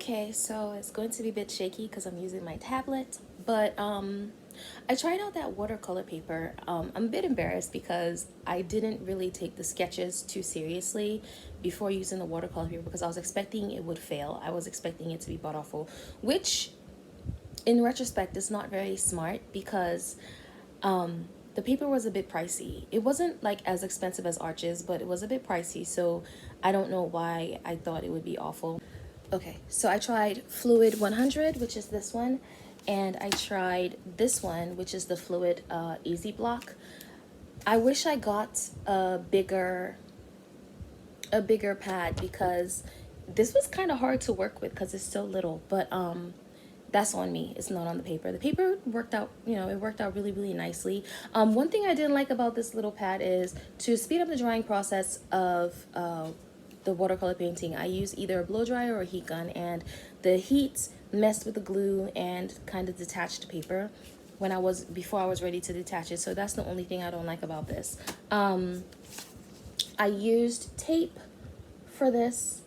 Okay, so it's going to be a bit shaky because I'm using my tablet, but I tried out that watercolor paper. I'm a bit embarrassed because I didn't really take the sketches too seriously before using the watercolor paper because I was expecting it would fail. I was expecting it to be butt awful, which in retrospect is not very smart because the paper was a bit pricey. It wasn't like as expensive as Arches, but it was a bit pricey, so I don't know why I thought it would be awful. Okay, so I tried Fluid 100, which is this one, and I tried this one, which is the Fluid Easy Block. I wish I got a bigger pad because this was kind of hard to work with because it's so little, but that's on me. It's not on the paper. The paper worked out, it worked out really, really nicely. One thing I didn't like about this little pad is to speed up the drying process of the watercolor painting, I use either a blow dryer or a heat gun, and the heat messed with the glue and kind of detached the paper before I was ready to detach it. So that's the only thing I don't like about this. I used tape for this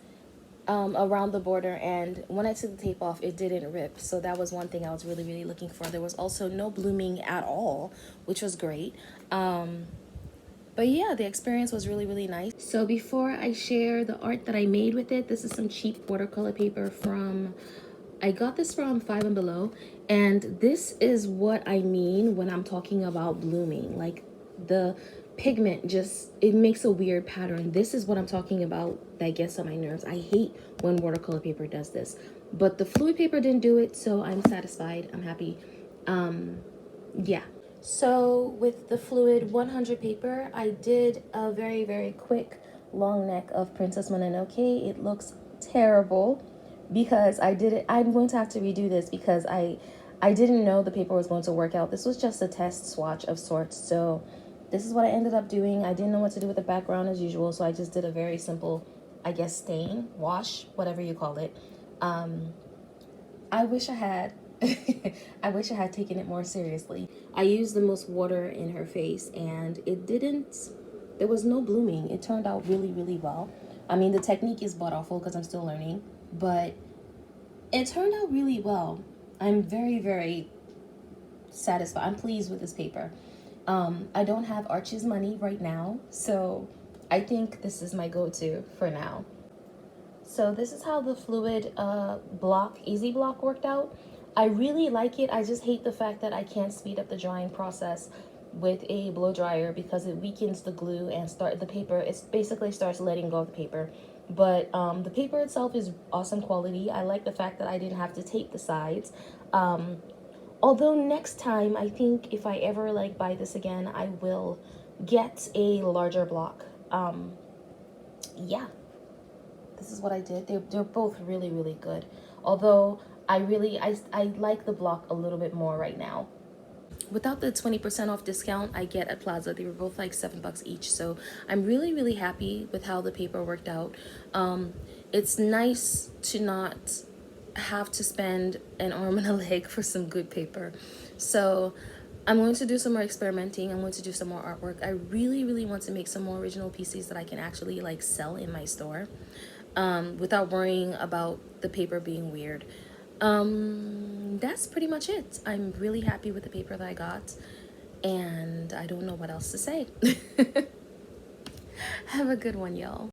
around the border, and when I took the tape off, it didn't rip. So that was one thing I was really, really looking for. There was also no blooming at all, which was great. But yeah, the experience was really, really nice. So before I share the art that I made with it, this is some cheap watercolor paper I got this from Five and Below. And this is what I mean when I'm talking about blooming. Like the pigment it makes a weird pattern. This is what I'm talking about that gets on my nerves. I hate when watercolor paper does this. But the fluid paper didn't do it, so I'm satisfied. I'm happy. Yeah. So with the Fluid 100 paper, I did a very, very quick long neck of Princess Mononoke. It looks terrible because I did it. I'm going to have to redo this because I didn't know the paper was going to work out. This was just a test swatch of sorts. So this is what I ended up doing. I didn't know what to do with the background as usual, so I just did a very simple, I guess, stain, wash, whatever you call it. I wish I had I wish I had taken it more seriously. I used the most water in her face and there was no blooming. It turned out really, really well. I mean, the technique is butt awful because I'm still learning, but it turned out really well. I'm very, very satisfied. I'm pleased with this paper. I don't have Archie's money right now, so I think this is my go-to for now. So this is how the Fluid Easy Block worked out. I really like it. I just hate the fact that I can't speed up the drying process with a blow dryer because it weakens the glue and the paper. It basically starts letting go of the paper. But the paper itself is awesome quality. I like the fact that I didn't have to tape the sides. Although next time, I think if I ever buy this again, I will get a larger block. Yeah. This is what I did. They're both really, really good. Although I like the block a little bit more right now. Without the 20% off discount I get at Plaza, they were both like $7 each. So I'm really, really happy with how the paper worked out. It's nice to not have to spend an arm and a leg for some good paper. So I'm going to do some more experimenting. I'm going to do some more artwork. I really, really want to make some more original pieces that I can actually sell in my store without worrying about the paper being weird. That's pretty much it. I'm really happy with the paper that I got, and I don't know what else to say. Have a good one, y'all.